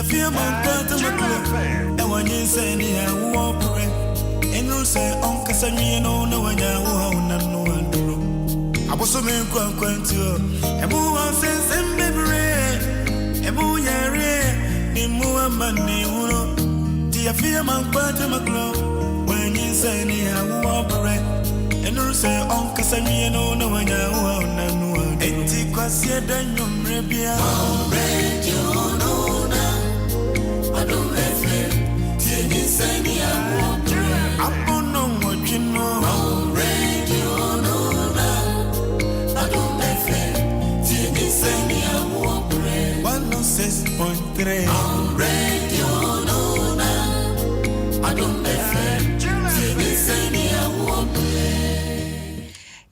Tia fear man kwanta maklo. E wa NyinsenNeAwoɔ pre. Enu se onka sanwie no na wanya wo na no anduro. Aboso me kwantio. Emu wan sense mebre. Emu yare. Emu amane uno. Tia fear man kwanta maklo. When NyinsenNeAwoɔ pre. Enu se onka sanwie no na wanya wo na no anduro. Enti kwasie dan nyomre bia. Radio no na. Adom FM. NyinsenNeAwoɔ pre. Apono wojino. Radio no na. Adom FM. NyinsenNeAwoɔ pre. 106.3. Radio no na. Adom FM. NyinsenNeAwoɔ pre.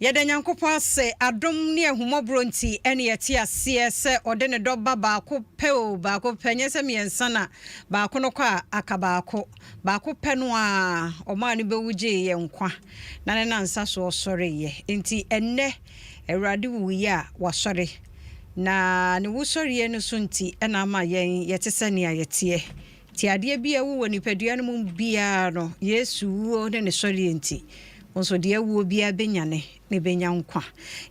Yɛda Nyankopɔn ase adom ne ahumɔbro nti ɛne yɛte aseɛ sɛ ɔde ne dɔba baako pɛ baako pɛ nyɛ sɛ miɛnsa na baako no kɔ a aka baako pɛ no a ɔma ne bɛwugye yɛ nkwa na ne nansa so ɔsɔre yɛ nti ɛnnɛ Awurade wuyi a wasɔre na ne wusɔre no so nti ɛna ama yɛn yɛte sɛ ne ayɛteɛ ti adeɛ bi a wo wɔ nipadua no mu bia no Yesu wuo ne sɔre nti onso de awuo bia benyane ne benya nkwa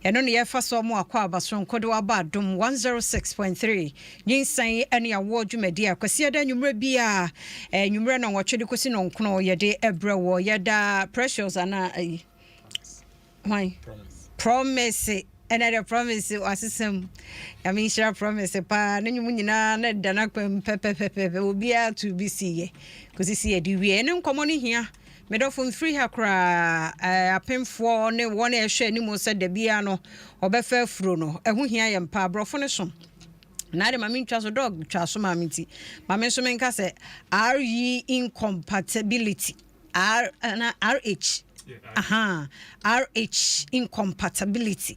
ɛno ne yɛfa so mo akɔ abaso nkode waba Adom 106.3 NyinsenNeAwoɔ dwumadi akwasi da nwumre bia nwumre na wɔtwe de kosi no nkono yɛde ebrɛ wɔ yɛda precious ana why promise another promise asesem ya me share promise pa na nyum nyina na dana kwam pepepepe obi a to be see kosi see de wie ne nkomo ne hia medofon free hakra apemfo ne won ehwe ni mo se da bia no obefa afuro no ehu hia ye mpa abrofo ne so na de mami ntwa so dog twa so mami ti mami so menka se RE incompatibility RH RH incompatibility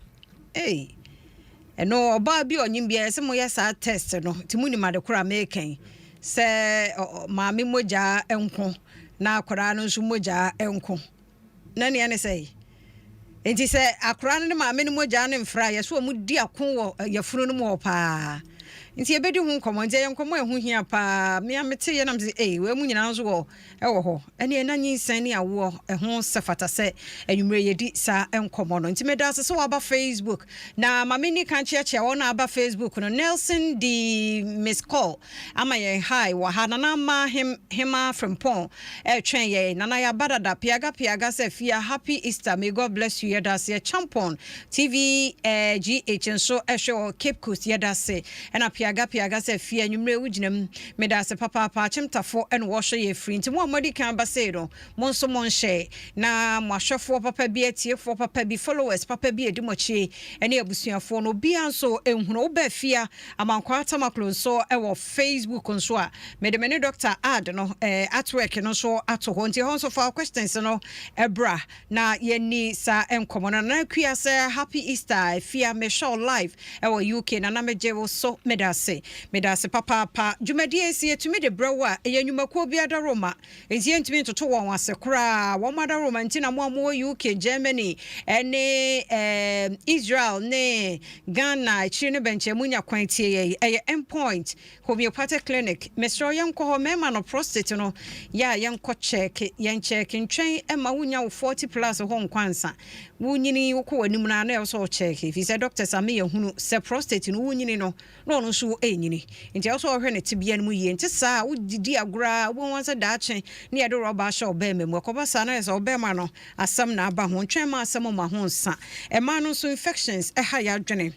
eno oba bi onyim bia se mo yesa test no ti muni made kura mekan se mami moja enko na akora no nso moja enko na ne ane sei enti se akora no maame no moja no mfra ye so mu di akon wo yafunu no mo pa nti ebedi hu nkomo nje yenkomo ehu hia pa me amete ye nam se we mu nyina nso wo ewo ho ene na NyinsenNeAwoɔ ehu sefata se enwumre yedi sa enkomo no nti meda se so aba Facebook na mame ni kan cheche wona aba Facebook no Nelson di miss call ama ye hi wa ha na ma hima from pon twen ye na ya badada piaga se fia happy Easter, may God bless you yeda se champon TV GH so ehwe Cape Coast yeda se na piaga se fia nwumre wuginem meda se papa chimtafo en wo hwe ye free nti mo amadi kan ba se no mo nso mo nhye na mo ahwefo papa bi atiefo papa bi followers papa bi edi mo chi ene abusuafo no bia nso enhunu oba fia amankwa atamaklo nso wo Facebook nso a mede me ne Dr. Ad no at work no so ato ho nti ho nso for questions no ebra na yeni sa enkomo na kwia se happy Easter fia me show live wo UK na meje wo so meda se papa dwumadie sie tumi de brew a eyanwumako bia da Roma enti entumi toto won ase kra won mada Roma nti na mo UK Germany ene Israel ne Ghana chiri ne benche munya kwantie ye endpoint homeopathic clinic mesro yenko ho mema no prostate no ya yenko check ntwen ema wunya 40 plus ho nkwansa wunyini woko wanim na na so check if say doctors ame yehunu se prostate no wunyini no no so enyini nti also ohwe ne tibia no mu yie nti saa wudidi agura wo wansa daache ne yede roba sha obema mu akoba sa na so obema no asam na aba ho ntwen ma asam ma ho nsa ema no so infections ha ya dwene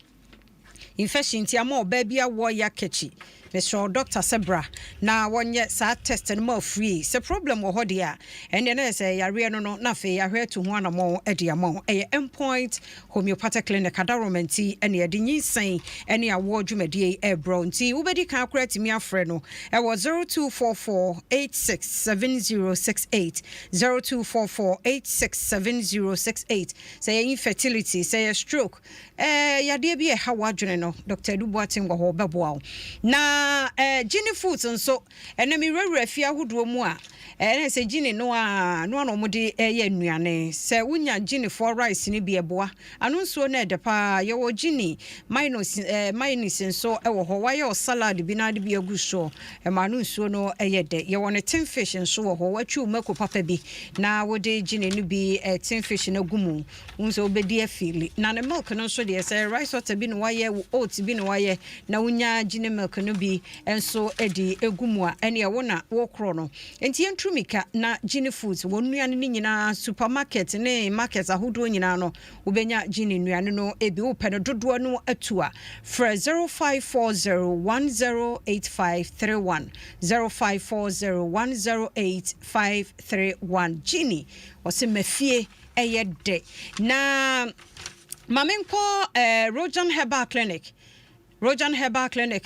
infection ti ama oba bia wo ya kechi Mr. Dr. Sebra na wonye sa test no ma free se problem wo hode a ende na se yare no na fe ya hwe to ho anamo ede amon endpoint homeopathic clinic adaromenti ene ede NyinsenNeAwoɔ dwumadie ebro nti wo bedi kan akora timi afre no e wo 0244867068 0244867068 say infertility say stroke yade bi e ha wadwene no Dr. Duboatin wo ho beboa na na Gini Foods nso ene mi rewura fia hodo mu a na se Gini no no mo de ye nnuane se wunya Gini for rice ni bi eboa anu nso na edepa ye wo Gini minus nso e wo ho wa ye salad bi na de bi aguso e ma anu nso no ye de ye won tin fish nso wo ho watwu mako papa bi na wo de Gini no bi tin fish na gumu nso obedi afili na ne milk no nso de se rice water bi no wa ye oat bi no wa ye na wunya Gini milk no bi enso edi egumu a ene wo na wo kro no enti entrumika na Gini Foods wo nnuane ni nyina supermarket ne market ahodo nyina no wobenya Gini nnuane no ebi wo pe no dodo no atua fra 0540108531 0540108531 Gini wose mafie eye de na mamenko Rojan Herbal Clinic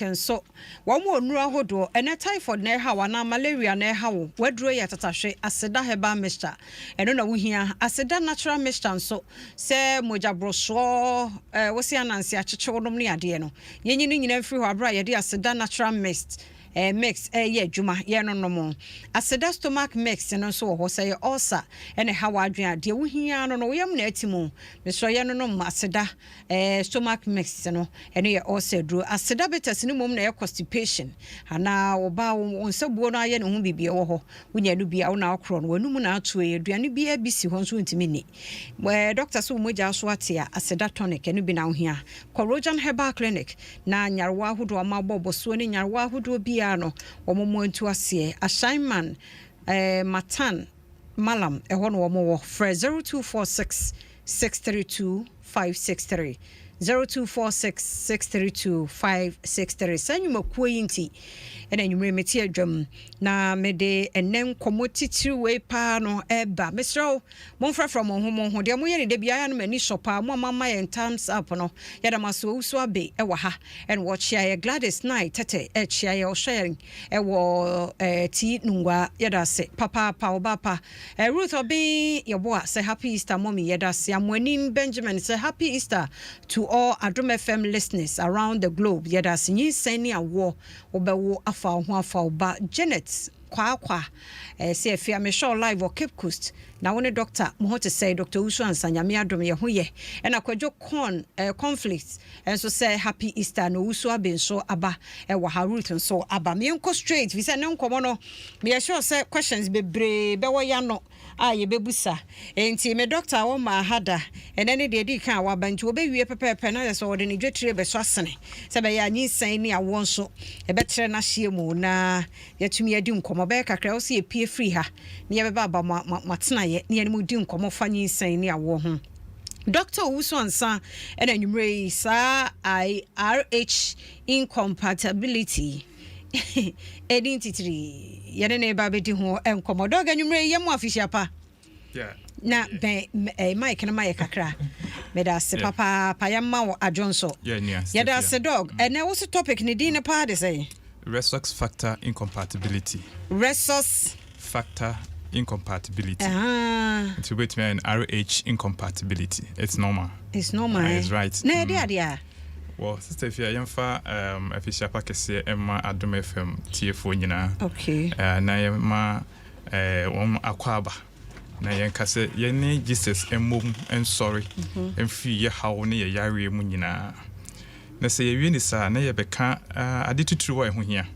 and so one more nura hodo and a typhoid ne hawa na malaria ne hawo wadro ya tatashe aseda herbal mixture and no we here aseda natural mixture so se moja broswo wo se anansi acheche no ne ade no yenyi no nyina free ho abra ye de aseda natural mix ye djuma ye no mo aseda stomach mix no so ho say ulcer ene hawa adwen ade wo hia no yam na atimu me so ye no aseda stomach mix no ene ye ulcer dro aseda betas ni mom na ye constipation ana oba onsebuo no aye ne ho bibie wo ho wonya no bia wo na akro no wanum na ato ye aduane bia bisi ho so ntimi ni doctor so moja so atia aseda tonic ene bi na ho hia Rojan Herbal Clinic na nyarwa hodo amabobo so ne nyarwa hodo bia no omomo ntu ase Ashaiman Matan Malam eho no omo wo 0246 632 563 0246632563 sanyu makuoyinti ena nyumre meti adwam na mede enem komotitiri we pa no eba mesro monfra from ho de moye ne de bia no mani shopa mo mama ye times up no ya da maso uso abe e wa ha en watch ya Gladys night tete e chia ye o sharing e wo ti nungwa ya da se papa pa obapa Ruth obi ye boa say happy Easter mommy ya da se amwani Benjamin say happy Easter to all Adom FM listeners around the globe. Yada NyinsenNeAwoɔ obewo afa ho afa oba Janet kwa say afia me show live or Cape Coast na woni doctor mo ho to say Dr. Usu ansanyame Adom ye ho ye and akwadwo conflicts and so say happy Easter no Usu abenso aba e wa Ruth nso aba me enko straight we say ne nkomo no me sure say questions bebre be wo ya no ye bebusa enti me doctor wo ma hada ene de di kan wa banti wo be wie pepepe na so de ne dwetire be so asene se be ya NyinsenNeAwoɔ nso e betre na hie mu na yatumi adi nkomo be kakra wo se e pie free ha ne ye be baba matena ye ne ye mu di nkomo fa NyinsenNeAwoɔ ho Dr. Usu ansa ena nyumre sa IRH incompatibility identity yene ne ba bedi ho enkomo doga nyumre yemu official pa na be Mike na Mike kakra me da se papa pa yamma wo adwonso ya da se dog ene wo topic ne din pa de say resource factor incompatibility to wait me an RH incompatibility it's normal it's right na dia well sister if you yamfa official pakese emma Adom FM TFO nyina okay na yamma akwaba na yankase yene Jesus emmom sorry emfi ye hawo ne ye yare mu nyina na se yewie ni sa na ye beka ade tuturu wo ho hia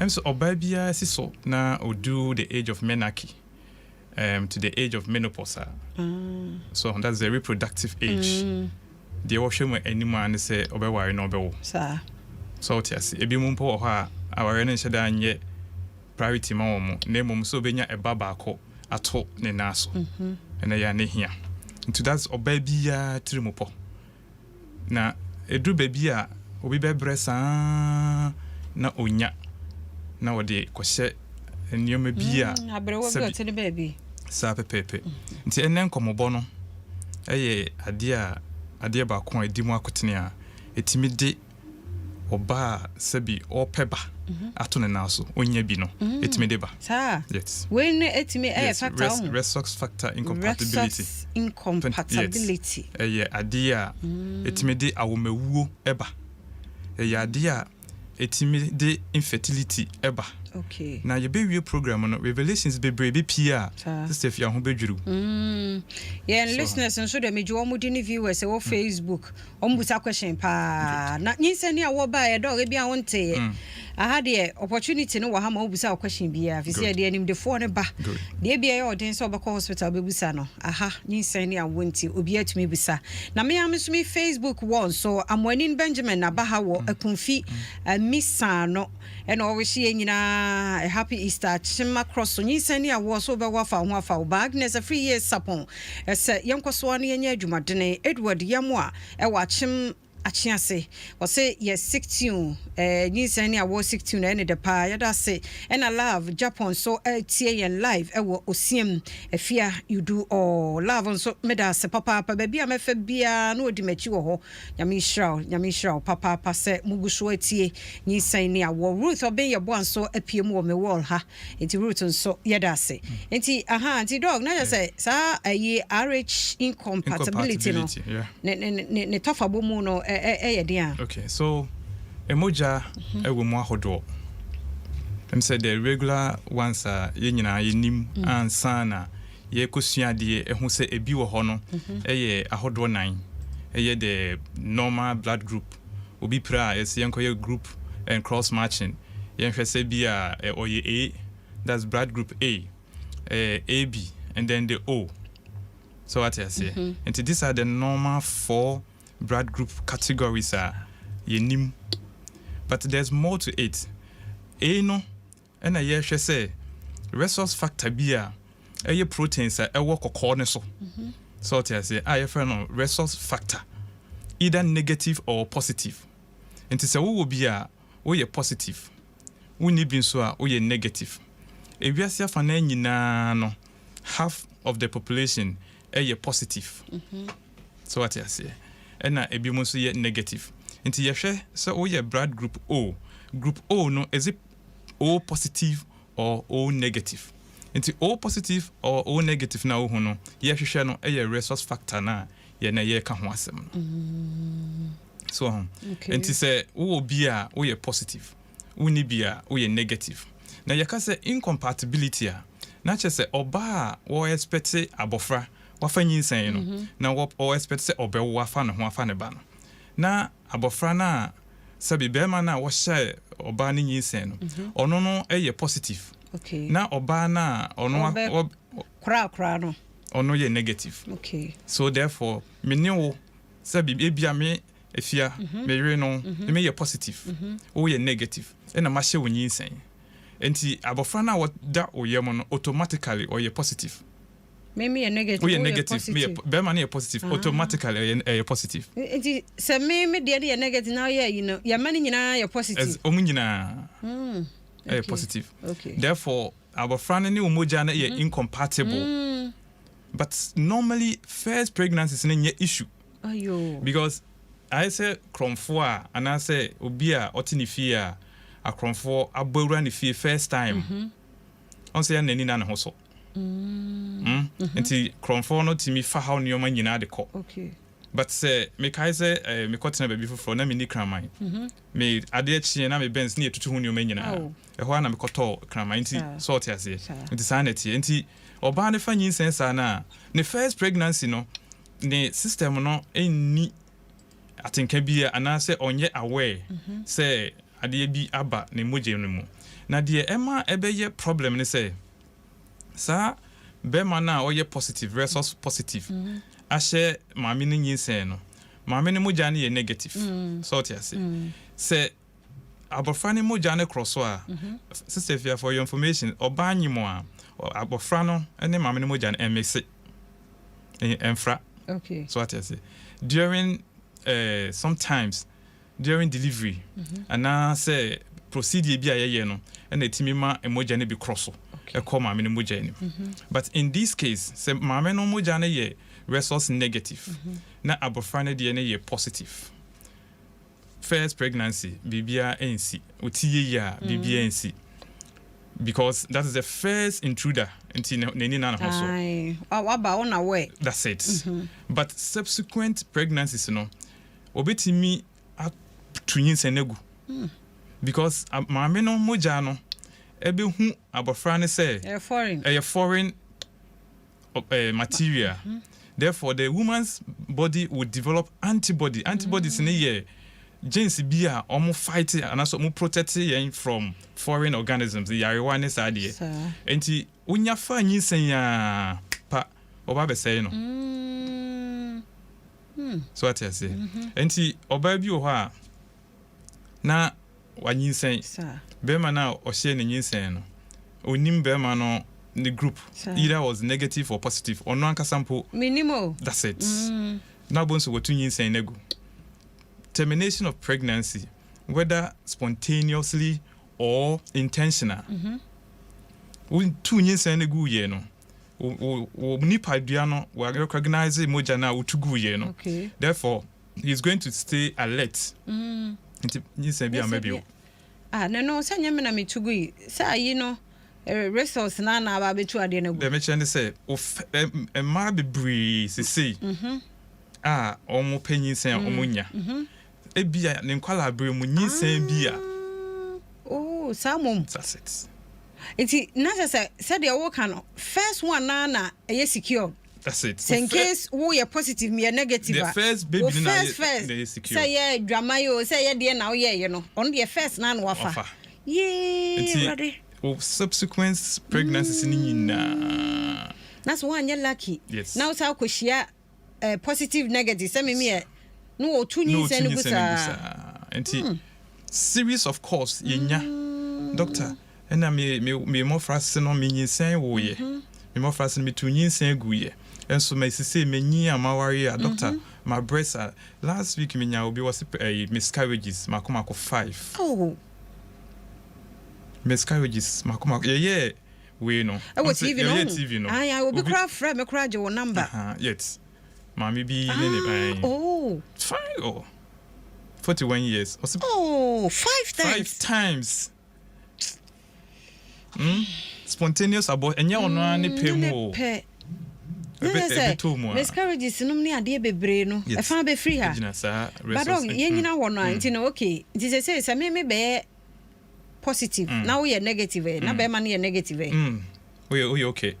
so oba bia siso na odu the age of menarche to the age of menopause so that's the reproductive age the washemu anima ne se obeware no obewo so tiase ebi mu mpo ho a aware ne hyeda anye priority ma wo mu na emom so obenya eba baako ato ne naso ene ya ne hia into that's oba bia trimopo na edu baby a obi bebresa na onya na wode kohye enioma bia abrewo bi otene baby sa pepepe nti enen komobo no eye ade ba ko edimu akotene a etimi de oba sabi opeba ato ne naso onya bi no etimi de ba yes when etimi factor resource factor incompatibility eye ade a etimi de awomawuo eba eye ade a etimi de infertility eba. Okay. Na ye be program no revelations be pia. Sister Fia ho bedwuru. Yeah, listeners and so the major omudi viewers on Facebook. Ombusa question pa. Na NyinsenNeAwoɔ ba e dog bia wonte. I had the opportunity no wa ma obusa question bia. Fi say the anim de fo ne ba. De bia ye odin so obekɔ hospital bebusa no. NyinsenNeAwoɔ nti obi atumi busa. Na me am so me Facebook one so amwanin Benjamin na ba ha wo akunfi misa no. And always she a happy Easter. Chima cross so NyinsenNeAwoɔ so be wafa ho afa wo Agnes a free year sapon. Ese yenkɔso ne yenye adwumadene Edward Yamwa e wa chim achiase o say yes 16 NyinsenNeAwoɔ 16 ene de pa yada say and I love Japan so tie yen live e wo osiem afia you do all love so meda se papa baby amefa bia na odi machi wo ho nyame hraw papa se muguso atie NyinsenNeAwoɔ Ruth oben ye bo so apiem wo me wall ha enti Ruth so yada say enti anti dog na ya say sa ayi RH incompatibility no ne tofa bomu no okay, so emoja ewo mu ahodo. Them say the regular ones are ye nyina ye nim ansa na ye kosua de ehu se ebi wo ho no eye ahodo 9 eye the normal blood group obi pra yes yenkoye group and cross matching yen hwese bia oye A, that's blood group A, AB and then the O. So what I say and these are the normal 4 blood group categories are yenim, but there's more to it. A no and a year she say resource factor bia a proteins are a work corner so what I say I no resource factor either negative or positive. And to say we will be a we positive we need be so we negative. If we are say fan nyina no half of the population a positive. So what I say and ebi mo so ye negative. Nti ye hwe so wo ye blood group O. Group O no is it O positive or O negative? Nti O positive or O negative na wo hu no ye hwehwe no ye resource factor na ye na ye ka ho asem no. So nti say wo bi a wo ye positive, wo ni bi a wo ye negative. Na ye ka say incompatibility a na che say oba wo expect abofra wafa nyinsen no na wo expect say obewo wafa ne ho afa ne ba no na abofra na sabi bema na wo hye oba ne nyinsen no ono no eye positive na oba na ono kra no ono ye negative so therefore me ne wo sabi ebia me efia me re no me ye positive wo ye negative na ma hye wo nyinsen enti abofra na wo da oyem no automatically or ye positive. Me a negative. We are negative. Me be man a positive. Automatically a positive. It say me dey a negative now you know. Your money nyina you positive. As omu nyina. A positive. Okay. Therefore our friend ni umoja na incompatible. But normally first pregnancy is a issue. Ayo. Because I say kromfo a and I say obi a otini fie a kromfo abowura ni fie first time. On say nani na ne ho so. Nti kromfo no timi fa ha nneoma nyina de kɔ. Okay. But say me kai say me kɔtena baby foforo na me ni kraman. Me ade achi na me bens na etutu ho nneoma nyina. Ɛhɔ na me kɔtɔ kraman nti sort ya se. Nti saa na tie nti oba ne fa nyinsen saa na ne first pregnancy no ne system no enni atenka bi ana say onye aware say ade bi aba ne moje no mu. Na de ema ebeye problem ne say sa bema na oye positive resource positive ahye maame ne nyinsen no maame ne moja ne ye negative so what you say abofra ne moja ne cross a sister Fia for your information oba anyimo a abofra no ne maame ne moja ne mix enfra okay so what you say during sometimes during delivery and say procedure bi ayeye no na etimi ma emoja ne bi cross mama no moja ni but in this case say mama no moja na ye resource negative na abofra na de na ye positive first pregnancy bibia NC otiye ya bibia NC because that is the first intruder into nani na ho so aba on away that's it but subsequent pregnancies no obetimi to Nyinsen egu because maame no moja no ebe hu abofra ne say foreign material. Therefore, the woman's body would develop antibodies in a year. Genes be almost fighting and also protecting from foreign organisms. The Yariwanes idea. And when you find Nyinsen ya pa oba say no. So what I say. And oba bi o ha na wa Nyinsen. Bema na o share ni Nyinsen no. Onim bema no the group either was negative or positive or no anka sample minimal. That's it. Now bonso go to Nyinsen nego. Termination of pregnancy, whether spontaneously or intentional. When two Nyinsen nego ye no. O nipa dua no we recognize moja na utugu ye no. Therefore, he's going to stay alert. Nyinsen bi amebio. No say nyame na metugu say yi no resource na ba betu ade na gu. Let me say ma bebre sisi. Omo Nyinsen omunya. Ebia ne nkwala abre mu Nyinsen bia. Oh, samom. That's it. Iti na say de wo kan first one na e secure. That's it. In case we are positive, me negative. The first baby first they secure. Say yeah, drama yo. Say yeah, dear now yeah, you know. On the first nan wafa. Yeah, ready. Subsequent pregnancies ni that's one you're lucky. Yes. Now say ko share positive negative. Say me no two Nyinsen gusa. Enti series of course yenya doctor. Ena me mo frase no me Nyinsen wo ye. Me mo frase me tu Nyinsen gu ye. And so my sister many amawari doctor my breasts last week me nya obi was miscarriages makomako 5. Oh. Miscarriages makomako yeah we know. TV no. I will be cry friend me cry your number. Yet. Mommy be oh. 41 years. Oh, 5 times. 5 times. Spontaneous abort and you no any pay more. Miscarriages no ni ade bebre no e fa be free ha but dog ye nyina ho no anti no okay it is say me be positive now we are negative na be man ye negative we okay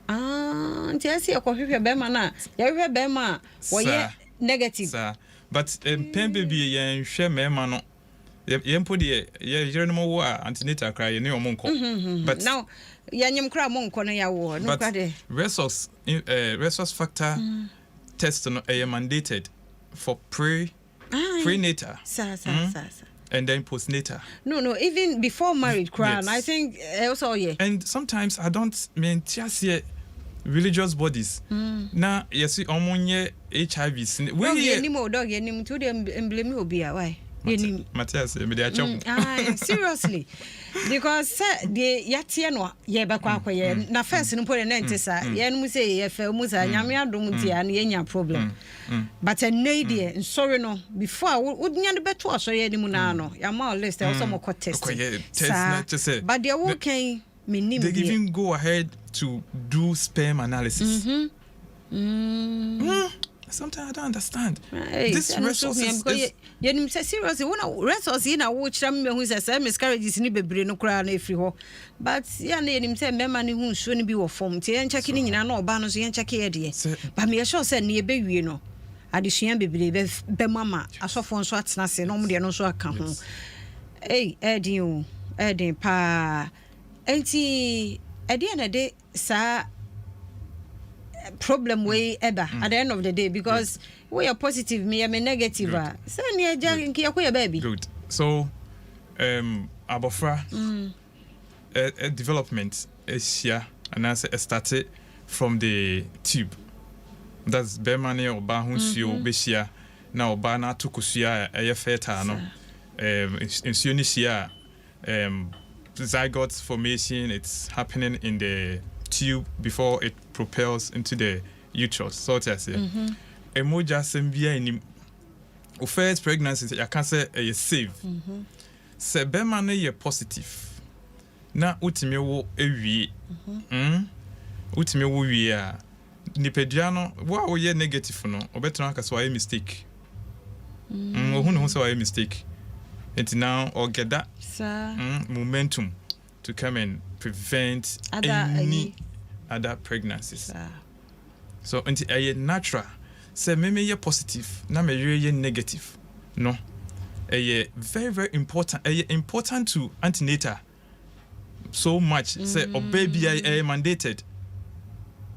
anti asi akohwehwe be man na ye hwehwe be man wo ye negative but pen baby ye hwe me man no ye mpo de ye jere no wo antenatal cry ne omonko but now yanyem kra monko no yawo no kwade resource factor test no mandated for prenatal and then postnatal. No, even before marriage crown I think also yeah. And sometimes I don't mean just religious bodies na yes omonye HIV we here ni mo dog yenim to dem emblem obi a why Matthias me dey achom seriously because the yatie no ye be kwa akoye na first no pole na ntisa ye no say ye fa mu sa nyame adom tie na ye nya problem but en dey sorry no before would nya beto aso ye ni mu na no ya ma list e also mo test na just say but they wo kan menim they even go ahead to do sperm analysis sometimes I don't understand. This resource is you say seriously when resource in a watch me who says miscarriages ni bebre no kra na efri ho but ya na enim say mema ni hu so ni bi wo form tie en check ni nyina na oba no so en check ye de but me sure say na e be wie no adesua bebre be mama asofo nso atena se no mo de no so aka ho edin pa enti ede na de sa problem way ever at the end of the day because we are positive me am negative say ni eja nki yakoya baby good so abofra development is here and as started from the tube that's bemane oba hunsuo behia na oba na tokusua fertile no insuo ni hia zygote formation it's happening in the tube before it propels into the uterus so to say emoja sembia ni o first pregnancy I can say is safe se bema na ye positive na utime wo ewie utime wo wie a nipadua no wo ye negative no obetuna aka so ay mistake ohun no so ay mistake And now or get that momentum to come and prevent any other pregnancies. So until a natural, say me positive, na me negative. No, a very very important. Important to antenatal so much. Say or baby I mandated.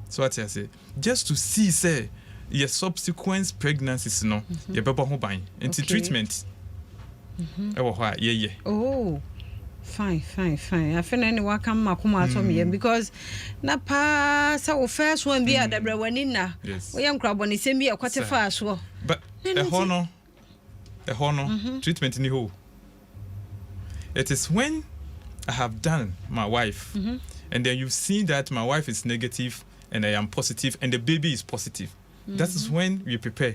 So what I say, just to see say your subsequent pregnancies no, your baby ho ban into treatment. Oh. Fine. I feel anyone come makuma to me because na pa sa o first one be at the brewani na. We am crab on the same be a quarter fast. But the honor treatment in the whole. It is when I have done my wife, and then you've seen that my wife is negative and I am positive, and the baby is positive. That is when we prepare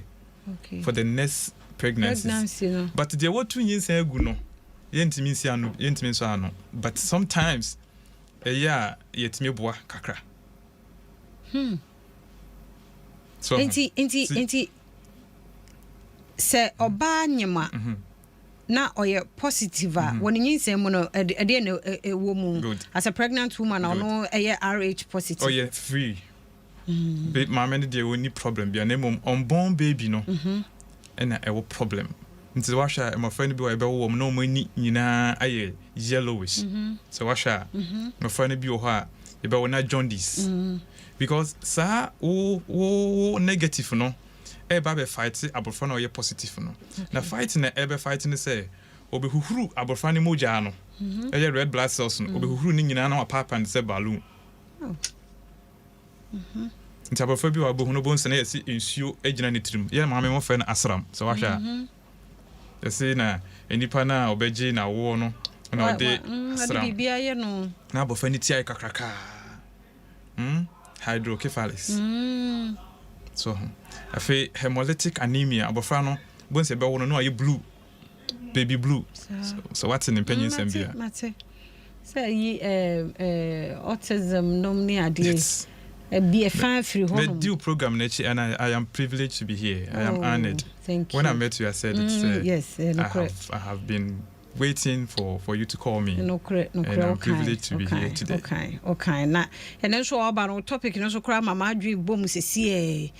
for the next pregnancy. No? But there were 2 years ago, no. But sometimes yet me boa kakra. So inti se oba nyema na oye positive when Nyinsen mo no ade na wo as a pregnant woman no RH positive. Oh yeah, free. But my man dey only problem be na unborn baby no. And a problem. Nti washa my friend bi wa ebe wo no mani nyina aye yellowish. So washa my friend bi wo ha ebe wo na jaundice. Because sa o negative no e ba be fight abofra na o ye positive no. Na fight na e be fight ni say obi huhuru abofra ni moja no. E red blood cells no obi huhuru ni nyina na wa papa and say balloon. Nti abofra bi wa bo no bo nse na yesi ensuo agina ni trim. Ye maame mo fa na asram. So washa you see na enipa na obeji na wo no na ode asram bibia ye no na abofra ni ti ay kakraka hydrocephalus so afi hemolytic anemia abofra no bonse be wo no aye blue baby blue so what's in opinion sembia mate say yi autism nom ni ade be a fan free home. The due program, and I am privileged to be here. I am honored. Thank you. When I met you, I said, yes, I have been waiting for you to call me. No, correct. And I'm privileged to be here today. Okay. Now, and then so about our topic, you know, so cry mama dream boom say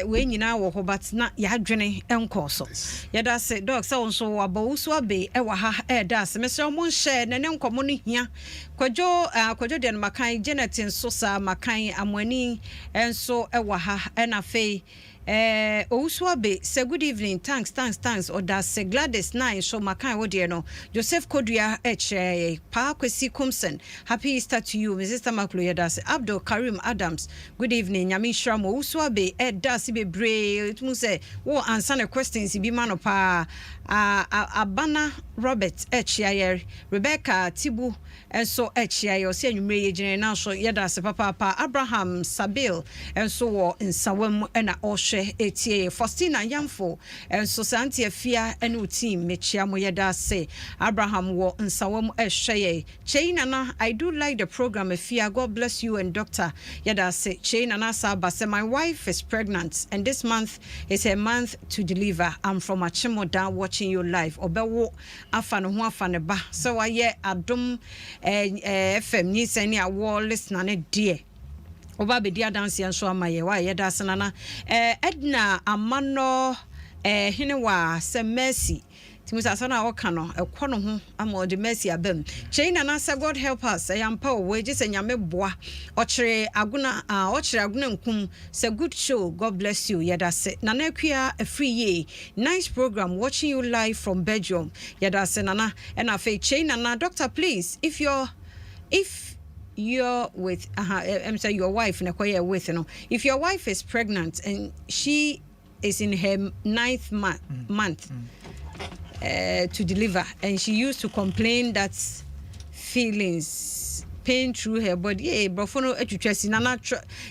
when you now but not ya journey encourse. Ya da say dog so about so be e wa ha e da se Mr. Mon share na nkomo no hia. Kwadwo den makan Janet nso sa makan amwani enso e wa ha e na fei Owusuabe say good evening, thanks or that say Gladys 9 so makan wo de no Joseph Kodua Pa Kwesi Kumsen happy Easter to you Mrs. Tamaklo ya das Abdul Karim Adams good evening Nyame Shramo Owusuabe dasi bebre it mu say wo answer the questions bi ma no pa Abana Robert Echiayer Rebecca Tibu enso Echiayer say anwumre ye gine na so ya das papa Abraham Sabil enso wo nsawam na ohwe etie Faustina Yamfo enso santi afia ene team mechia mo yeda say Abraham wo nsawam ehweye Chaina na I do like the program afia God bless you and doctor yeda say Chaina na saba say my wife is pregnant and this month is a month to deliver. I'm from Achimoda watching you live obewo afa no ho afa ne ba so waye Adom FM NyinsenNeAwoɔ listener ne die oba be dia dance enso amaye wa ye da senana Edna Amano hinewa se Mercy timusa sana oka no ekɔ no ho ama de Mercy abam Chaina na say God help us yampa we je se nyame boa okere aguna nkum say good show God bless you yeda se nana akua free ye nice program watching you live from Belgium yeda se nana and afa Chaina na doctor please if you're with I'm saying your wife na kwaya with you know if your wife is pregnant and she is in her 9th month to deliver and she used to complain that feelings pain through her body brofono etwetwasi na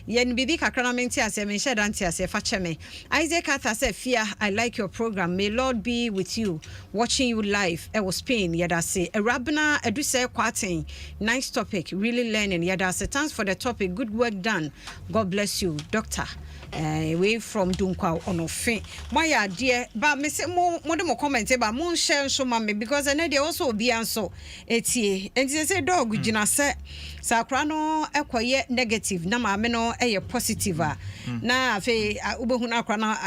yen bibi kakra na menti ase me share danti ase fa cheme Isaac Arthur say fear I like your program may Lord be with you watching you live I was pain yada say Rabna edu say kwatin nice topic really learning yada say thanks for the topic good work done God bless you doctor away from Dunkwa on ofe. My idea, but Miss more comment about moon share so mammy because I know they also be answer eti and they say dog Gina set Sacrano acquire negative nama meno a positive na fe ubehuna krana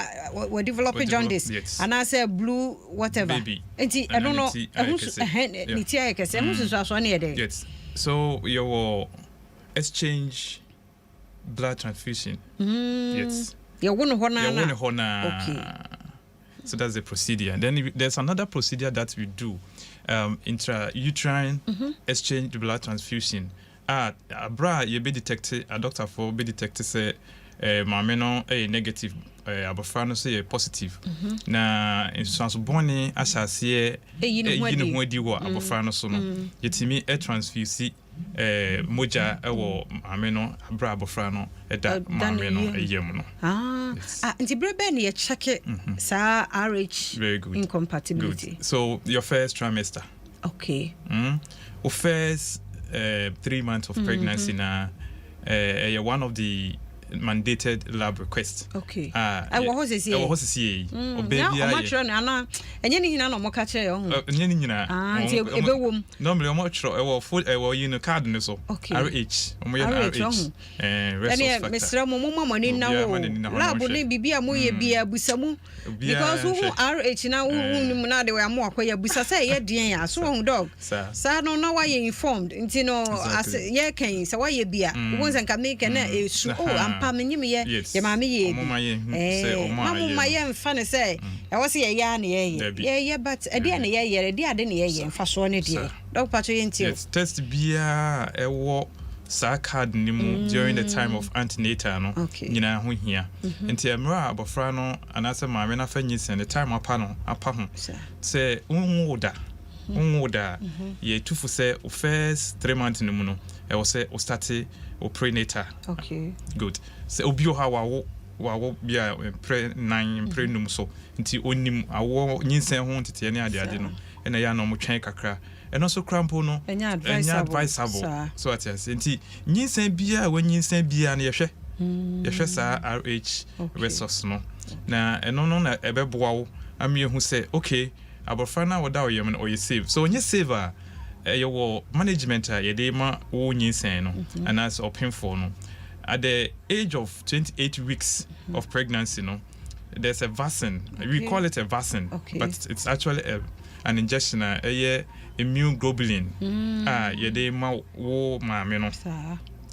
we develop jaundice and I say blue whatever enti I don't know nitia ekese musu so na dey. Yes, so your exchange blood transfusion. Yes. You want to okay. So that's the procedure. Then there's another procedure that we do, intrauterine exchange blood transfusion. Bra you be detected, a doctor for be detected say mameno a negative, abofano say a positive. Na instance boni asase yinu hodi wo abofano so no. Yetimi a transfuse moja ewo mameno abra abofano eda mameno eyem no. Nti brebe na ye check sa RH very good incompatibility. Good. So your first trimester. Okay. Or first 3 months of pregnancy na one of the mandated lab requests. Okay. I was say. I was say. Baby. I'm not sure na. Enye ni hina no mo ka che yo. Enye ni hina. Nti ebewom. Normally I'm not sure. I full card no so. RH. Omo ye RH. Resource factor. Mr. Mo mani na wo. Lab ni bibia mo ye bia busamu. Because who RH na who na de we am akoya busa say ye den ya so hu dog. Sa no na why informed. Nti no as ye kan say why ye bia. Won san ka make na esu pamenyim ye mama ye mama ye mfa ne say e wo say ye na ye but e de na ye de ade na ye mfa so ne de dog patcho ye nti test bia e wo sa card ni mu during the time of antenatal no nyina ho hia nti emra abofra no anase maame na fa Nyinsen the time apa ho say unwoda ye tufu say first 3 months ni mu no e wo say o start o prenatal. Okay. Good. So obio ha wawo bia pre num so nti onim awo Nyinsen ho ntete ne ade no ena ya no mo twen kakra eno so krampo no enya advisable so atias nti Nyinsen bia wa Nyinsen bia na yehwe sa RH resource no na eno no na ebeboa wo amie hu say okay abofra na woda oyem no oye save so onye save your management ye dey ma wo Nyinsen no and as open for no at the age of 28 weeks of pregnancy no there's a vaccine we call it a vaccine but it's actually an injection immune globulin ye dey ma wo maame no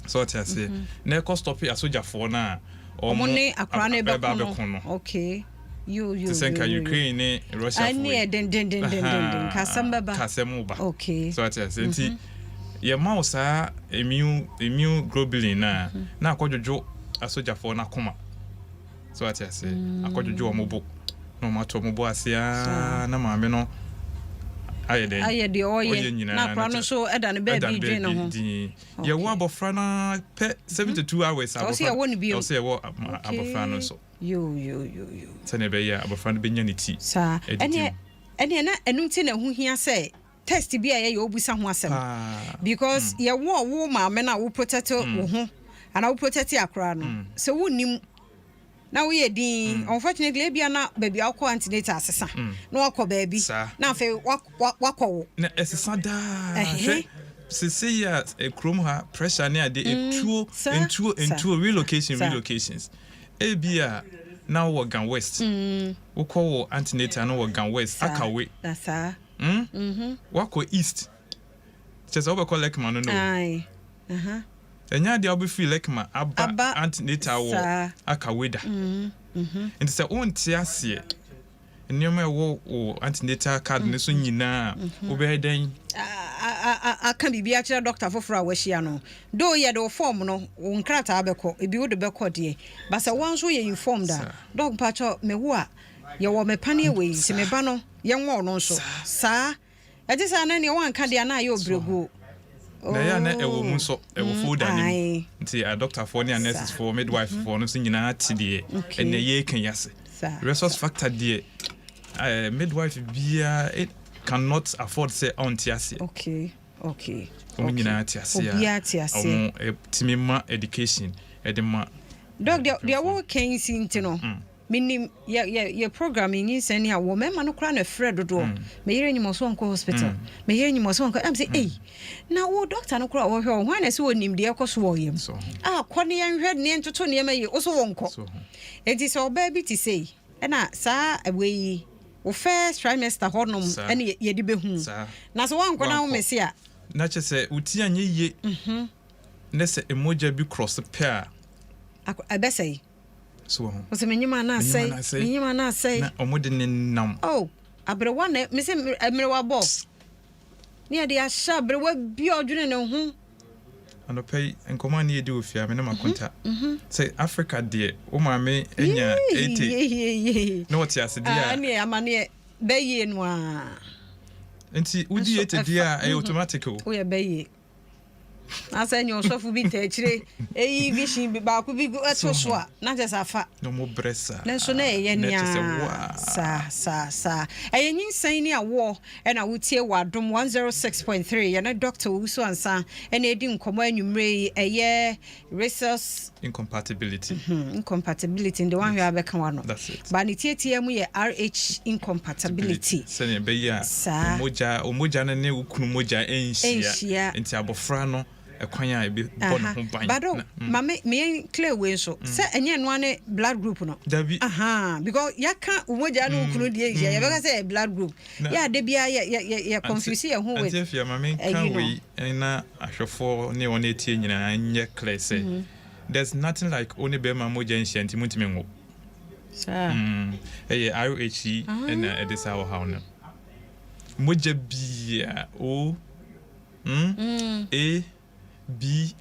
so what I say na cost stop asoja for na omone akra na be kono okay you Ukraine Russia ani den kasamba okay so what I say nti ye mouse immune globulin na akodjojo asoja for na koma so what I say akodjojo omobo no mato omobo asia na maame no ayede oye na kwa no so eda ne ba bi dwe no ho ye wo abofra na pe 72 hours abofra o se ye wo abofra no so yo tene be ya abofra no benya ne ti sa ene na enu ti na hu hia se test bi ye obusa ho asem because ye wo maame na wo protect wo ho ana wo protect akra no se wo nim na we din unfortunately bia na baby akọ antenatal asesa na wakọ baby na fe wakọ na esesa da se ya ekrom ha pressure na ade into relocations bia na wo Gan West wo kọ antenatal na wo Gan West akawe that's wakọ east chese wo be call Lekman no ai enya dia obi feel like ma aba antenatal wo akaweda nti se onti ase nneoma wo antenatal card ne so nyina obi den aka bibia kire doctor foforo a wahia no do ye do form no nkrata abekọ ebi wo de bekọ de basa wan so ye informed da dog pacho me wo a ye wo me pane we nti me ba no ye nwo no so saa eje sa na ne wan ka de na ye obregu na ya na ewo mu so ewo folder ni nti a doctor for ni a nurses for midwife for no sin nyina ati de ene ye kan yase resource factor de midwife bia it cannot afford say on tiase okay nyina ati ase ya timima education edema Dog, the award can see no. Meaning, your program in NyinsenNeAwoɔ. Mema no kra na frɛ dodo. Me yere nyimo so onko hospital. Me yere nyimo so onko. Am say, "Hey, na wo doctor no kra wo hwe. Hwan na se wonim de ekoso wo yem." Ah, kɔne yɛn hwɛ ne ntoto ne ma yi. Wo so wonko. Enti so ba bi ti sei. Ɛna saa awei wo first trimester honum ɛne ye di behu. Na so wankɔ na wo mesi a. Na che se uti anye ye. Na se emoja bi cross pair. Abesai. So was menyima na say na omode ne nam oh abrewa na me se mrewa bo ne ade ahya abrewa bi odwene ne ho ano pay enkoma na yedi ofia me na makonta say Africa de o ma me enya 80 no what yase dia ne amane beye no a enti udi 80 dia e automatic o ye beye asa nyo sofu bi tachire eyi vision bi ba ku bi eto so a na tesa fa no mo bresa na so na ye nia sa eye NyinsenNeAwoɔ na wotie wadom 106.3 ye na Dr. Usu ansa na edi nkomo anwumre eye resource incompatibility the one we abeka wano ba ni tietie mu ye RH incompatibility sene be ya omoja na ne ukunu moja enhia enti abofra no ekwanya ebi bon ho ban bado me clear way so say enye no ane blood group no because yaka umoja no ukunu die enhia ye beka say blood group ya de bia ye confuse ye ho with antifia mame kan we na ahwefo ne wona etie nyina nye clear say there's nothing like only be ma moja enhia nti muntime ngo RHE and this our how now moja bia o A B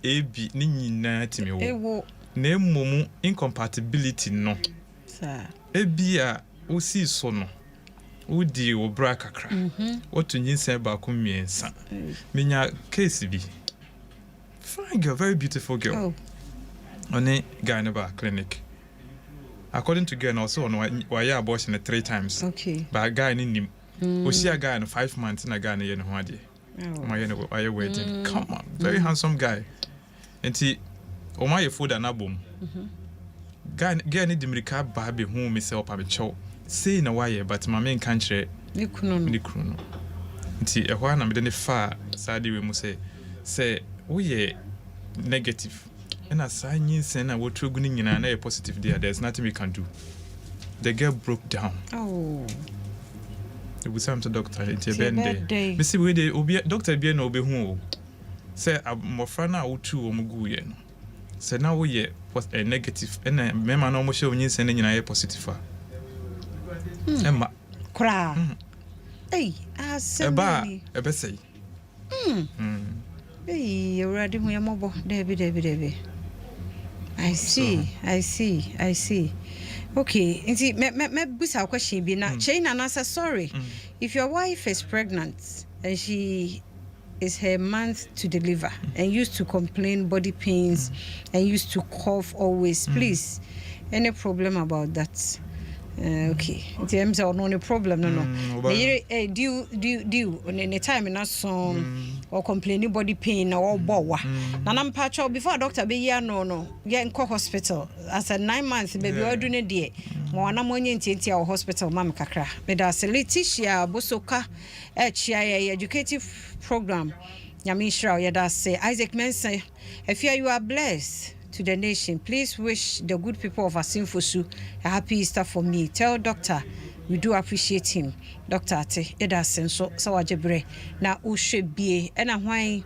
ni nyina timi wo na emom incompatibility no ebia o si so no udi wo bra kakra otu nyinsen ba ko miensa menya case bi fine girl, very beautiful girl one guy in ba clinic according to girl also on why abortion 3 times but guy ni nim o see a guy in 5 months na guy na ye no ho ade my waiting. Come on, very handsome guy. And he, my food and album. Guy, need the baby whom me say up a chow. Say no why, but my main country, Nikuno. And he, a one I'm the far, Sadi, we must say, we negative. And as I Nyinsen, I will true good in a positive there. There's nothing we can do. The girl broke down. It was some to doctor into bende. Me see we dey obi doctor bi na obi hu o. Say mofrana o tu o mugu ye no. Say na wo ye a negative and mema na o mo show Nyinsen nyina ye positive. Emma kra. Hey, asemi. Ebe say. Hey, already hu ya mobo. Debi. I see. Okay, see, me busa question bi na China na say sorry. If your wife is pregnant and she is her month to deliver and used to complain body pains and used to cough always, please, any problem about that? Okay, in terms of no problem, no. Do any time in a song or complaining body pain or bowa. Nanam patcho before doctor be ya no. Get in hospital as a 9 months baby or doing a day. Mwana money in our hospital, Mam Kakra. Meda Letitia Bosoka educative program. Yamisha Yada say Isaac Mensa, if you are blessed to the nation, please wish the good people of Asimfosu a happy Easter for me. Tell doctor we do appreciate him. Dr. Ate Eda Senso Sawajebre na Ushebie and why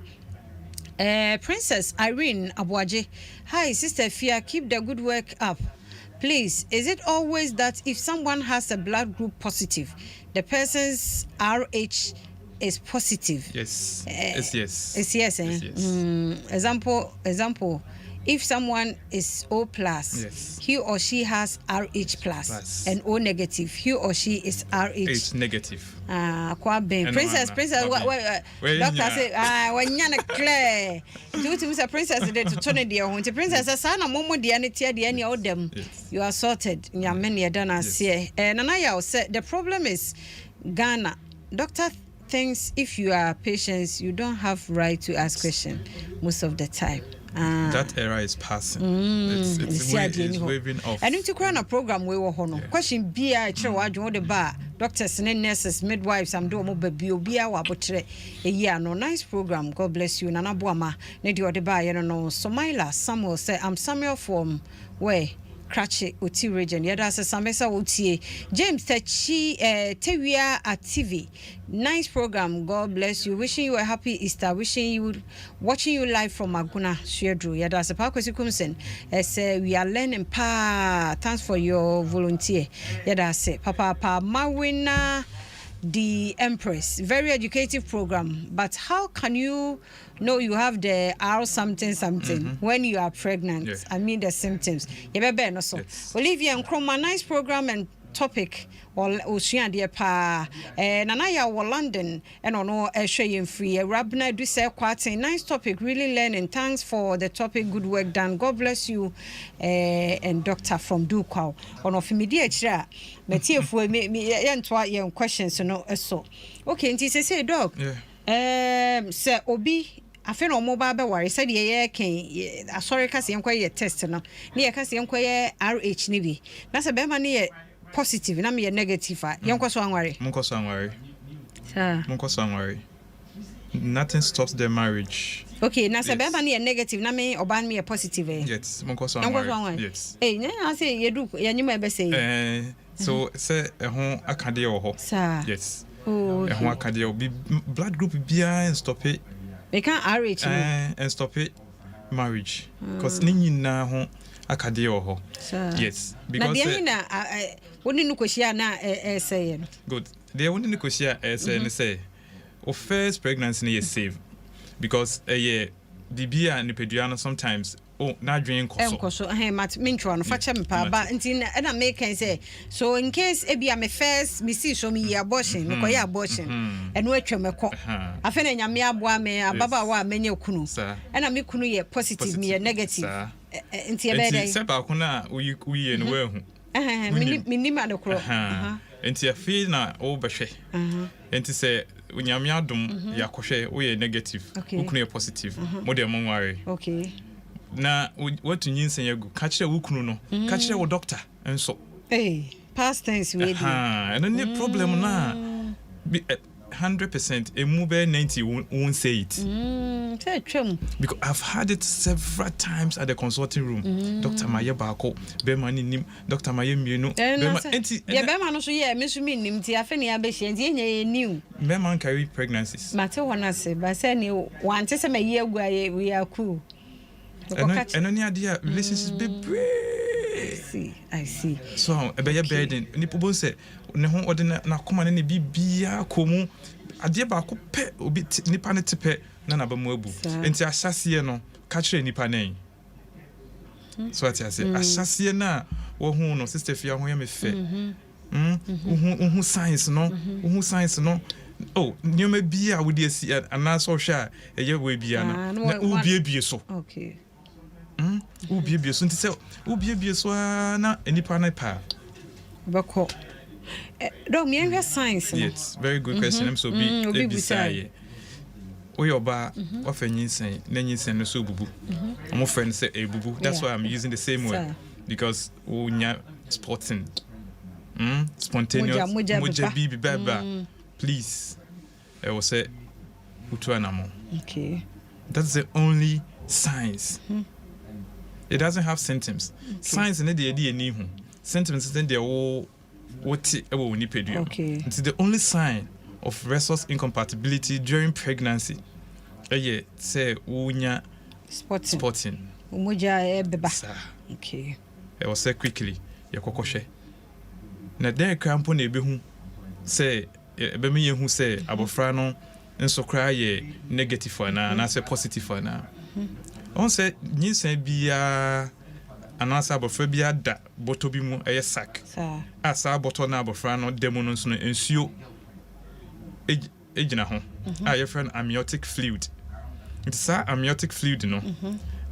Princess Irene Abuaje. Hi Sister Fia, keep the good work up. Please, is it always that if someone has a blood group positive, the person's RH is positive? Yes. Yes. Example. If someone is O plus, he or she has RH plus, and O negative, he or she is RH negative. Princess, doctor say, when you're clear, do to Mr. Princess, the Tony dear, when the princess, a son of Momo, the Anitia, the any of them, you are sorted. Your many are done as here. And I said, the problem is Ghana. Doctor thinks if you are patient, you don't have right to ask questions most of the time. That era is passing. It's waving off. And into a program we were hono. Question be a the bar, doctors and nurses, midwives, and do baby wabotre a year no nice program. God bless you. Nana Buama, Nedio de Bar, no. Somaila Samuel say I'm Samuel from where Cratchit Uti region. Yada says Samesa Uti James Techi Tewia at TV. Nice program. God bless you. Wishing you a happy Easter. Watching you live from Maguna Shedru. Yada says Pakwesi Kumsen. Say we are learning pa. Thanks for your volunteer. Yada say Papa Mawina the Empress. Very educative program. But how can you know you have the R something when you are pregnant? Yeah. I mean the symptoms. Yes. Olivia Nkrumah, nice program and topic. Ocean dear pa Nanaya wa London and ono showing free Rabna do say quite a nice topic, really learning. Thanks for the topic, good work done. God bless you and doctor from Dukau on of immediate share. Metia for me young questions no so. Okay, and he say dog. Yeah. Sir Obi I feel no mobile be worry said ye can sorry kasi enquire test no. Near kasi enquire RH nibi. That's a bema near positive na me negative yonko so anware monko so anware sir monko so anware nothing stops the marriage. Okay na se beba na negative na me oban me positive yes monko so anware yes na say yedu yanyima be say so say ho akade wo ho sir yes oh ho akade wo blood group bia and stop it we can RH and stop it marriage because nyina ho akade wo ho yes because na woni no kwhia na say no good they woni no kwhia say o first pregnancy is safe because bibia ni pedua no sometimes na dwen enkoso mat mentwa no fache mpa ba nti na make say so in case ebia me first me see so me abortion no koye abortion eno atwameko afa na nyame aboa me ababa wa menye kunu na me kunu ye positive me ye negative nti e be dey se ba kuna uyi no we hu minima no kro nti afi na o behwe nti se unyame adom yakohwe o ye negative ukunu ye positive mo de mo nware okay na what Nyinsen yagu ka kire wo kunu no ka kire wo doctor enso past tense we dey and any problem na 100% emu be 90 won't say it say twem because I've had it several times at the consulting room. Dr. Maye Bako be mani nim Dr. Maye mienu be man no so ye me so mi nim ti afa ne abehie nti enye new be man carry pregnancies mate wona se ba se ne wante se maye agu aye we are cool and any idea relationships be I see so e be ye burden ni pobo se ne ho ode na koma ne bibia komu ade ba ko pe obi nipa ne tepe na ba mu abu enti ahyase no ka kire nipa nan so ati ase ahyase na wo hu no sister fia ho ya me fe hu science no oh nyoma bia wo de asi ana so hwa eye we bia na ubie so okay ubie so nti se ubie so na nipa na pa bako do me hear science yes very good question I'm so be beside we oba of Nyinsen Nyinsen no so bubu my friend say e bubu that's why I'm using the same word because unya sporting spontaneous moja bibi baba please I will say utuanamo okay that's the only science it doesn't have symptoms science in the idea ni hu symptoms is in the what ni pedu okay it's the only sign of resource incompatibility during pregnancy say unya spotting umoja beba okay I will say quickly yakokoshe na den krampo na ebehu say ebe me yehu say abofra no nso kra ye negative na say positive na on say Nyinsen bia anasa abofra bia da boto bi mu sack asa boto na abofra no demo no nso no ensuo ejina ho your friend amniotic fluid it's a amniotic fluid no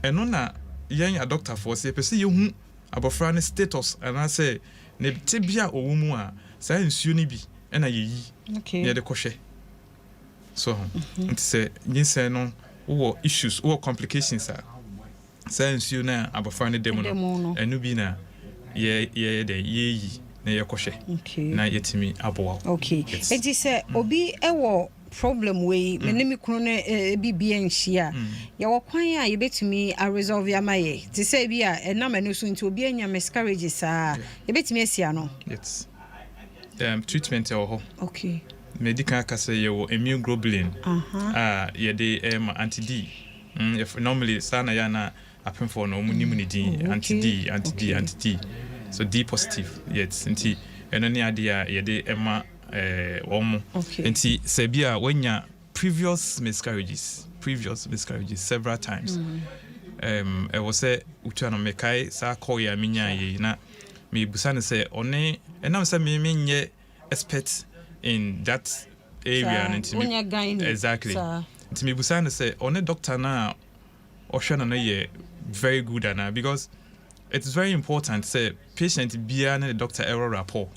eno na yen a doctor for say pese yehu abofra no status anasa ne tibia owo mu a sa ensuo ni bi na yeyi ye de kohwe so it's say Nyinsen no wo issues wo complications Sense you na abofra ne demo no enu bi na ye de ye na ye kohwe na yetimi aboa okay enti se obi ewo problem we me me kunu ne bibia nhia ye wo kwan a ye betumi a resolve ya maye ti se bi a na manu so nti obi anya miscarriages a ye betumi asia no yes treatment okay medical ka say ye wo immunoglobulin ye de anti-D if normally sana ya na happen for no munimuni D anti-D so D positive yes nti eno ne ade a ye de omo nti se bia wanya previous miscarriages several times I was say utua no mekai sa call ya minya ye na me busa ne say one enam say me nye expert in that area and exactly nti me busa ne say one doctor na ohwe na ye very good ana because it's very important say patient bia na the doctor error rapport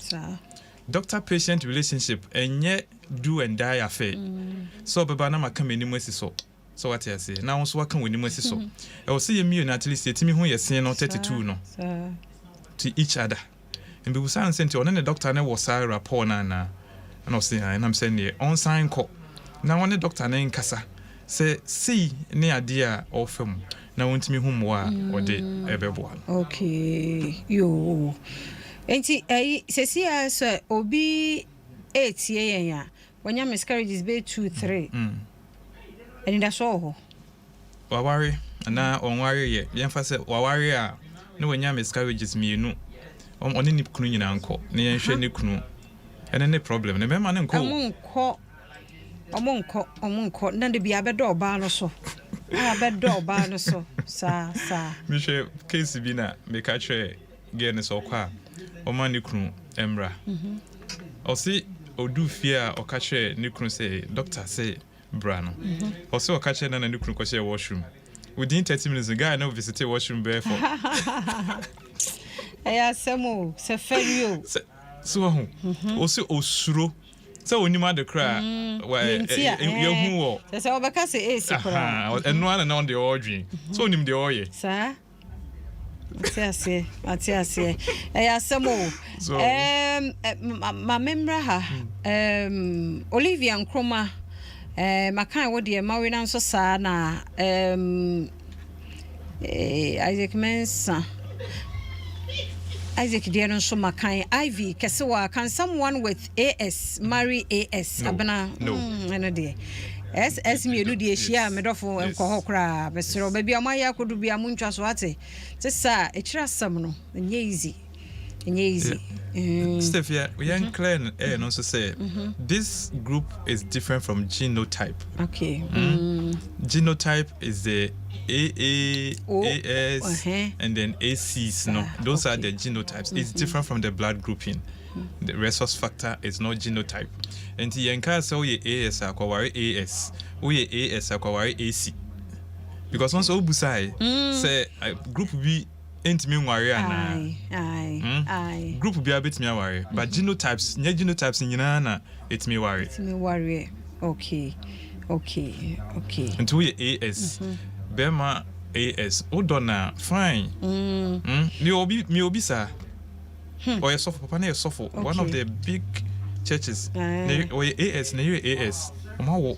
doctor patient relationship enye do and die affair so beba na maka menimu asiso so what I say now so waka wenimu asiso e wo say yemi at least etimi ho yesen no 32 no to each other and be busan sent on the doctor na was say rapport na and I say and I'm saying on sign call na one doctor na nkasa say see ne ade a ofem na wontimi hu mo a ode ebebo okay yo enti sesia so obi etie yen ya wanya miscarriages be 2 3 and that's all wawari na onwari ye yemfa se wawari a no wanya miscarriages mienu oni ni kunu nyina anko ne yenhwe ne kunu ene ne problem ne mema ne nko omonko na de bia bedo oba no so bedo oba no so sa mi she case bi na me ka che gene so kwa oma ne kunu emra osi odu fia okache ne kunu say doctor say brano osi okache na ne kunu ko say washroom within 30 minutes the guy no visit washroom for aya semo se ferio so ho osi osuro se onima de kra wa yehu wo se obeka se esi kra eno ana na on the ordering so onim de oye sa Matiase. Semo. Ma memra ha. Olivia Nkrumah. Makan wo de ma we nan so sa na Isaac Mensa. Isaac dear no so makan Ivy kesewa can someone with AS marry AS abana no de SS me elu de ehia medofo enko kra besero ba bia ma ya kodu bia muntwa so ate te sa e kira sam no enye easy Stefia, we are clear and also say this group is different from genotype. Okay. Genotype is the AS and then ACs. No, those are the genotypes. It's different from the blood grouping. The resource factor is not genotype. And the yanka so ye AS akwari AS, we AS akwari AC. Because once obusai say group B ain't me worry aye. Group be a bit me worry, but genotypes nyina na it me worry. It's me worry. Okay. And we AS. Bema AS. Odona fine. Me obi sir. Or a soft papa na sofo. One of the big churches. Or AS na AS. Omawo.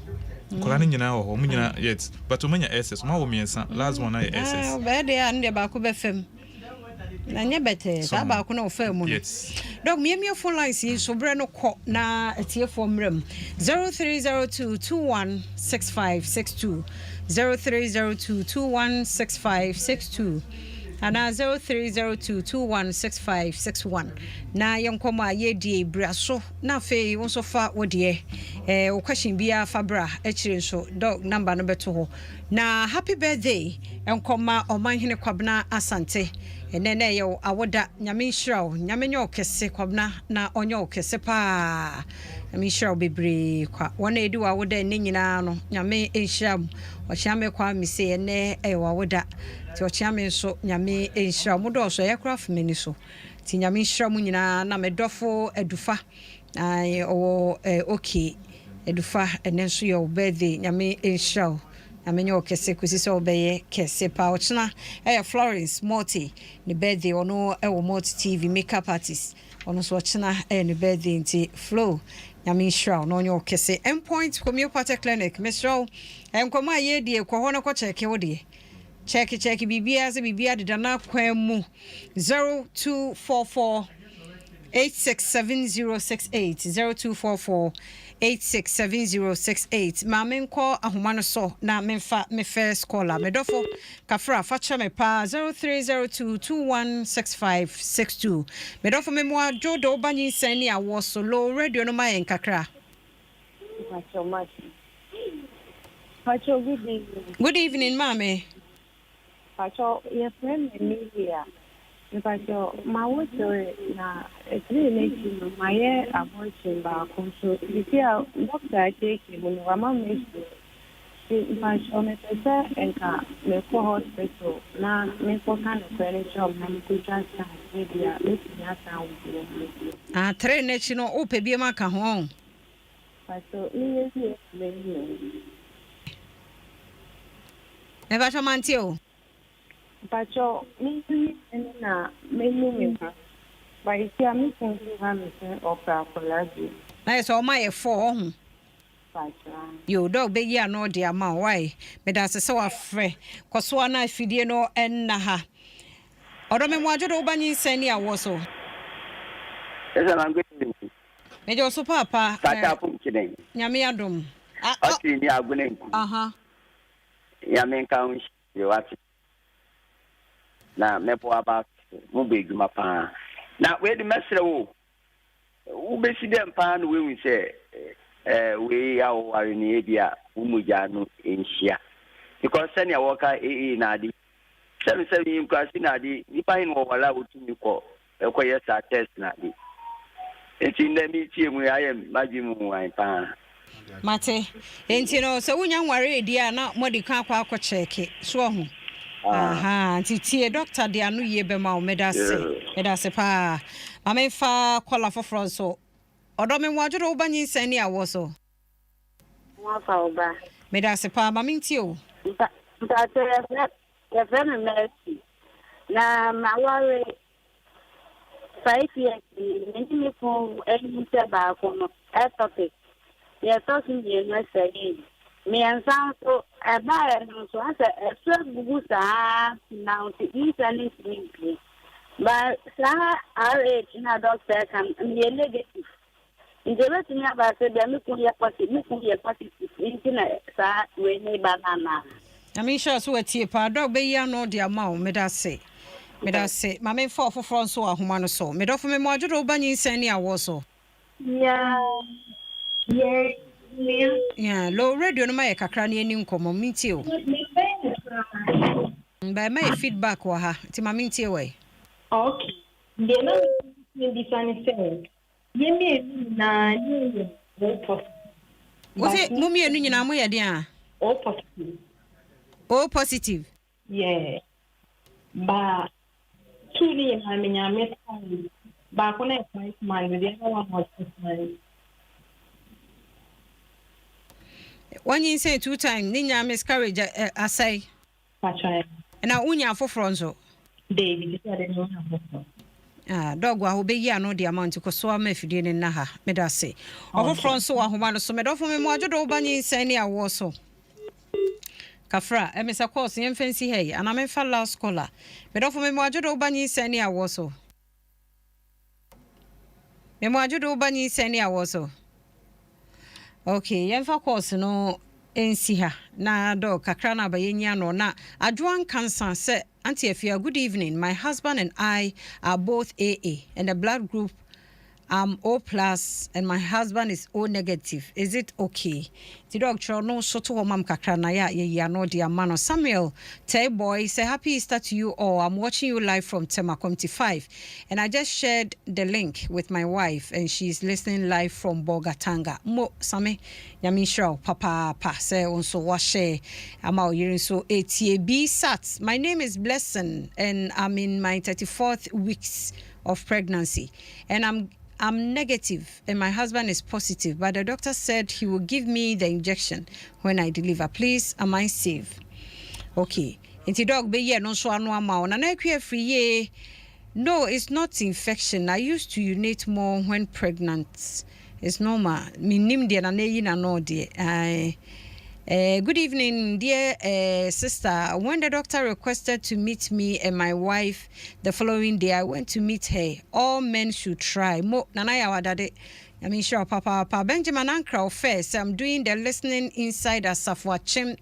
Kola nyina ho nyina yet. But omanya SS. Omawo miensa. Last one na SS. Be dey and dey ba ko be fam. Na nye bete sa ba ko na ofa mu. Yes. Dog me phone lines yi so bre no ko na etiefo mrem 0302216562 0302216562 ana 0302216561 na yenkoma yedie braso na fe won so fa wodie o question bia fabra ekire so dog number no beto ho na happy birthday enkoma omanhene kwabna asante enene ye awoda nyame nhyiraw nyame nyo kese kwabna na onyo kese pa nyame nhyiraw bebre kwa wona edi wawoda ne nyina no nyame nhyiraw ochiame kwa mise ene wawoda ti ochiame so nyame nhyiraw mudo so ye kra fmeni so ti nyame nhyiraw mu nyina na medofo edufa ai o okay edufa ene so your birthday nyame nhyiraw amenyo kese kusi so obeye kese pa ochna Florence Morty ni birthday ono Morty TV makeup artist ono so ochna ni birthday nti flow nyame shra no onyo kese endpoint homeopathic clinic mesro enkoma ye die ko ho no ko check wo die check bibia se bibia de na kwan mu 0244 867068 0244 867068 Mame nko ahoma no so na memfa me first caller medofo kafra facha me pa 0302216562 medofo me mo ajodo ba NyinsenNeAwoɔ so low radio no ma yen kakra. So much. Pacho, good evening. Good evening, Mame. Pacho, your friend Emilia. Pacho, my water na it's really my abortion back. So you see, doctor taking when Mama makes Pacho, me say enka me ko hospital na me ko kind of furniture na me ko just media me nya sound. Ah, train nechi no ope bi ma ka ho. Pacho, me Me ba chamantio. Pacho, me na me pa. Ba isi ami kun ha me se opera collage. Na so ma ye 4 ho. Pacho. Yo dog be ya no dia ma why. Me da se wa frɛ. Koso na afidie no enna ha. Odo me mo ajodo ba NyinsenNeAwoɔ so. Yes, I'm good. Me jo so papa. Tata pum kiden. Nyame Adom. Ati ni agunen. Aha. Ya men kan yo ati. Na me bo aba mo be djuma pa. Na we di mesre wo. Wo be si dem pa no we wi se we ya wo ari ni ebia wo muja no enhia. Because send ya worker na di. 77 yin kwasi na di. Nipa hin wo wala wo tumi ko. Ekoye sa test na di. Enti ndemi tie mu ayem majimu wan pa. Mate. Enti no so wunya nware edi a na modi kan akwa check so ho. Aha, nti tie doctor de anu ye be ma o medase pa. Mama fa kola foforo so. Odo me mwajodo ba NyinsenNeAwoɔ so. Mo fa oba. Medase pa mama nti o. Nta ya fẹ́ mercy. Na maware 5 years ni fún ẹni tẹ́ ba ko no. E topic. Ye talking ye no say. Me ansan so eba no so asa e bugu sa na o ti internet link. Ba sa RH na doctor kan me negative. Njebe tinya ba se be me kun ye positive. Intina sa we ni banana. I mean sure so atie pa dog be ya no de ama o medase. Mama fa foforo so ahoma no so. Medofo me mo ajodo ba NyinsenNeAwoɔ so. Yeah. Yeah, low radio no my kakra ni eni nkomo minti o. Ba my feedback wa ha. Ti ma minti we. Okay. The no be funny say. Ye me na ni o Ose mo mi enu nyina mo ye de a. O positive. O positive. Yeah. Ba two ni na me nya me time. Ba ko na 5 months the other one was 6 months. When you say 2 times, ninya miscarriage asai. Pacha. Na unya foforo nso. David said they don't have Dog wa obe yi ano the amount ko so ama fidie ne na ha. Me da say. Ofoforo nso wa homa no so me dofo me mo ajodo ba NyinsenNeAwoɔ so. Kafra, emisa course yem fancy hey, and I'm fa last scholar. Me dofo me mo ajodo ba NyinsenNeAwoɔ so. Me mo ajodo ba NyinsenNeAwoɔ so. Okay, yemfa course no ensi ha na dog kakra na ba yenya no na adwan cancer say auntie Afia, good evening. My husband and I are both AA and the blood group O plus and my husband is O negative. Is it okay? The doctor no so to mam kakra na ya no dia mano Samuel Tay boy say happy Easter to you all. I'm watching you live from Temakomti 5 and I just shared the link with my wife and she's listening live from Bogatanga. Mo same yami shro papa pa say onso wa share ama oyirin so ATB sat. My name is Blessing and I'm in my 34th weeks of pregnancy and I'm negative and my husband is positive, but the doctor said he will give me the injection when I deliver. Please, am I safe? Okay. Inti dog be ye no so anu ama na ekwe free. No, it's not infection. I used to urinate more when pregnant. It's normal. Minim dia na neyi na no dia. Good evening, dear sister. When the doctor requested to meet me and my wife the following day, I went to meet her. All men should try. Mo nanaya wadade. I mean, sure, Papa. Benjamin Ankra first. I'm doing the listening inside a Safwachim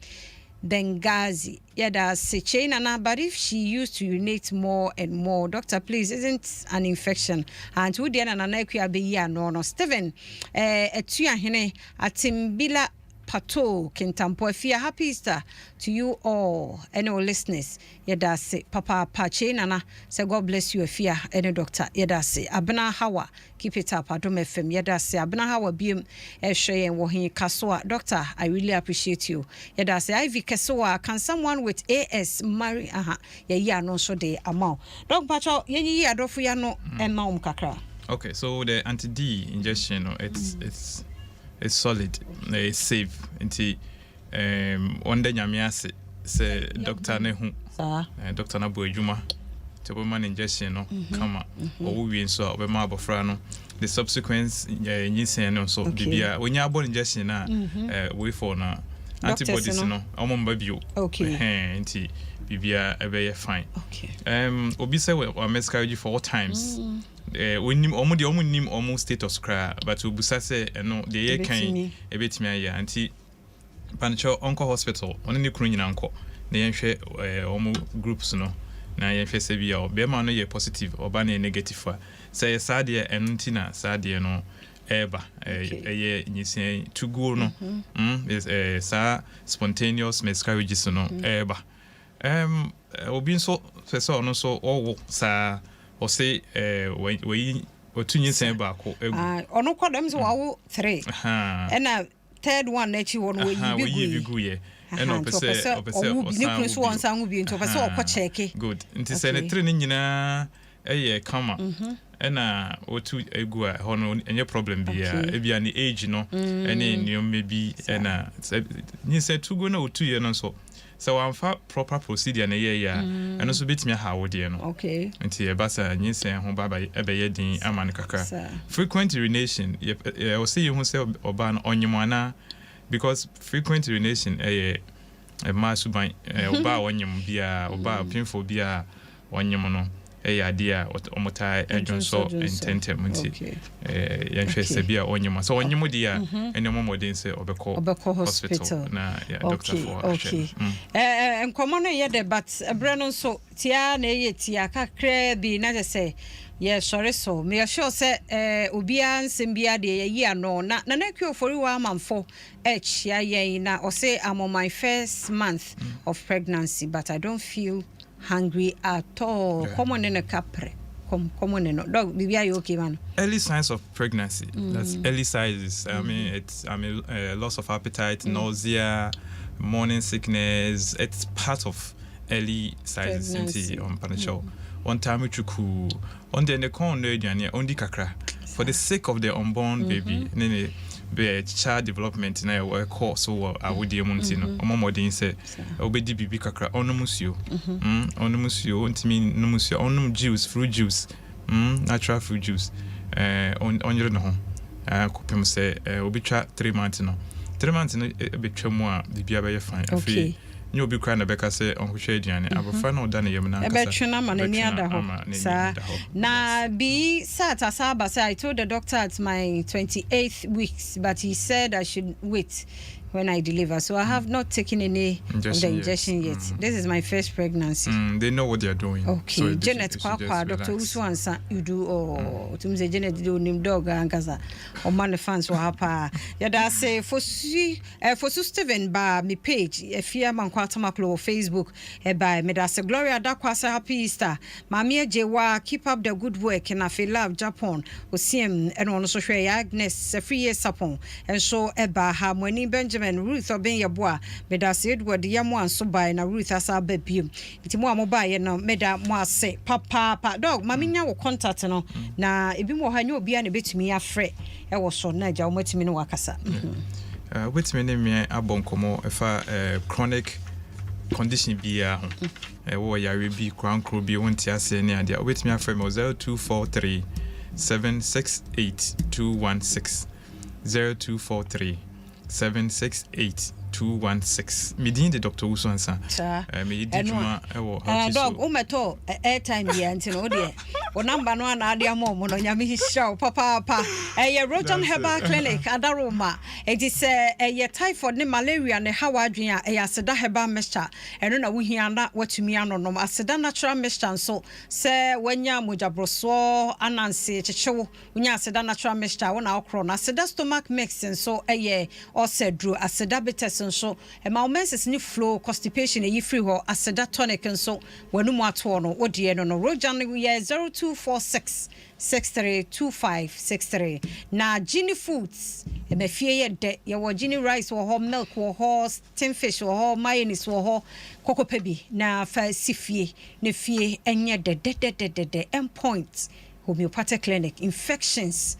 Dengazi. Yeah, that's a chain. But if she used to urinate more and more, doctor, please, isn't an infection? And who did an be no. Steven, Etuya Hene, Atimbila. Pato Kintampo Fia, happy Easter to you all and all listeners. Yeda say Papa Pache Nana say God bless you Fia any doctor. Yeda say Abna Hawa keep it up Adom FM. Yeda say Abna Hawa biem Eshe and Wahin Kaswa. Doctor, I really appreciate you. Yeda say Ivy Kaswa, can someone with AS marry ya no so de amount. Dog Pacho yenyi adofu ya no ema kakra. Okay, so the anti-D injection, it's solid, it's safe. Until one day nyamiase say doctor nehu, doctor na boyjuma, man injection no kama or we so obema abofra. The subsequent Nyinsen so bibia when you born injection na we for na antibodies no omomba bio. Okay. Nti bibia ebe fine. Okay. Obi say we miscarriage 4 times. When nim almost status cry, but we busa say no the year can a bit me anti Pancho Uncle Hospital on any crony uncle. The yenhwe groups no na yenhwe se bia be ma no ye positive or ba na negative for say sad year and tina sad year no eba ye nyisen to go no is spontaneous miscarriages no eba obi so so no so owo sa or say we or 2 Nyinsen back or no call them so 3 and a third one that you want we go and opposite one sound will be into a check good into say 3 nyina kama and or 2 egu hono any problem be e an age no any new maybe and Nyinsen 2 go no 2 year no so I'm for proper procedure na year and also bit me how dear no. Okay. Until a bassa Nyinsen home baba ebe din aman kaka. Frequent urination, I will say you who say oban onyumana because frequent urination a masu by oba onyum bia oba painful bia onyumono idea what omota ejon so intente munti yanhwe se bia onyuma so onyumo dia ene momodin se obeko hospital na doctor for okay enkomo no ye de but ebre no so tia na ye tia kakra bi na say yes sorry so me sure say obia nsem bia de ye yi ano na kwofori wa amamfo ya yen na o say I'm on my first month of pregnancy but I don't feel hungry at all. Common in a capre. Common in dog. Be okay, man. Early signs of pregnancy. That's early signs. I mean, it's loss of appetite, nausea, morning sickness. It's part of early signs. One time we took on the corn only kakra for the sake of the unborn baby. Be child development na e course so awodi emunti no omomodin se obedi bibi kakra onomusio onomusio ntimi nomusio onum juice fruit juice natural fruit juice onyere no ho kopem se obitwa 3 months no betwa mu a bibia be fine afi nyo obi kra na beka se onhwehwe aduane abofa na oda na yem na nkasa betwa na ni ada ho sa na bi sata saba say I told the doctor at my 28th weeks but he said I should wait when I deliver so I have not taken any of the injection yet. This is my first pregnancy. They know what they are doing. Okay, so Janet Papa Dr. Uswansa you do tumze Janet do nim dog ankaza o man fans wa hapa ya da say for Steven ba me page efia man kwatamaklo Facebook by me da say Gloria da kwasa happy Easter mami ejewa keep up the good work and I feel love Japan o siem and on so hwe Agnes free sapon and so eba ha mwani Benjamin 07 Ruth oben yeboa meda se Edward yamo anso bai na Ruth asa ba biem nti mo amoba ye no meda mo ase papa dog maminya wo contact no na ebi mo ha nya obi a na betumi afre e wo so na agya wo matimi no wakasa wetimi ne me abonkomo efa chronic condition bia ho wo yare bi krankro bi wonti ase ne ade wetimi afre me 0243 768 216 0243 768 216 midin de Dr. Uswansa me di juma ewo dog umeto airtime ya nti no de o number no na ade am mo no nyame hihira papa Rojan Herbal Clinic adaroma edi se typhoid ne malaria ne hawa adwen a aseda herbal mixture eno na wohia na watumi anonom aseda natural mixture so se wanya mojabroso ananse chechewo wonya aseda natural mixture wona okro na aseda stomach mix so osedru aseda bitters so menses ni flow constipation e free ho aseda tonic so wanu mu ato no wodie no Rojan ye 0246 632563 na Gini Foods emefie ye de ye wo Gini rice wo ho milk wo ho tin fish wo ho mayonnaise wo ho kokopebi na fa sifie ne fie enye de endpoint homeopathic clinic infections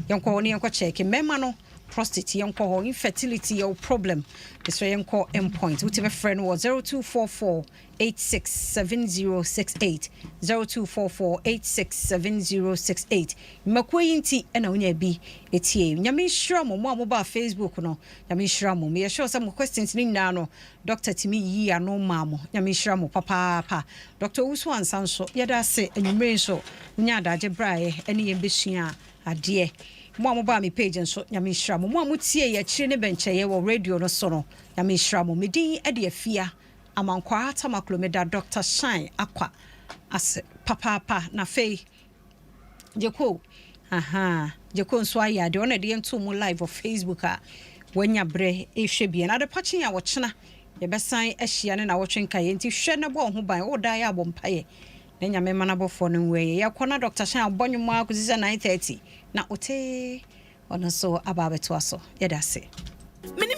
yanko ni yanko check mema no prostate yanko ho infertility your problem this way yanko endpoint ultimate friend was 0244 867068 0244867068 makoyinti ena unya bi etie nyame hira mo ba Facebook no nyame hira mo me sure some questions ni na no Dr. Timi yi ano mamo nyame hira mo papa Dr. Uswan Sanso yeda se enumre so unya adaje brae ene yembesua ade mo ba mi page nso nyame hira mo amutie ye kire ne bencheye wo radio no so no nyame hira mo medin ade afia amankwa atamaklomeda Dr. Shine akwa as papa na fei jeko nso aya de ona de nto mu live of Facebook a wanya bre ehwe bia na de pachi ya wochena ye besan ahia ne na wotwenka ye nti hwe ne bo ho ban wo da ya bompaye na nyame manabofo no nwe ye kona Dr. Shine abonwum akuzi 9:30 na ote ono so ababeto aso ye da se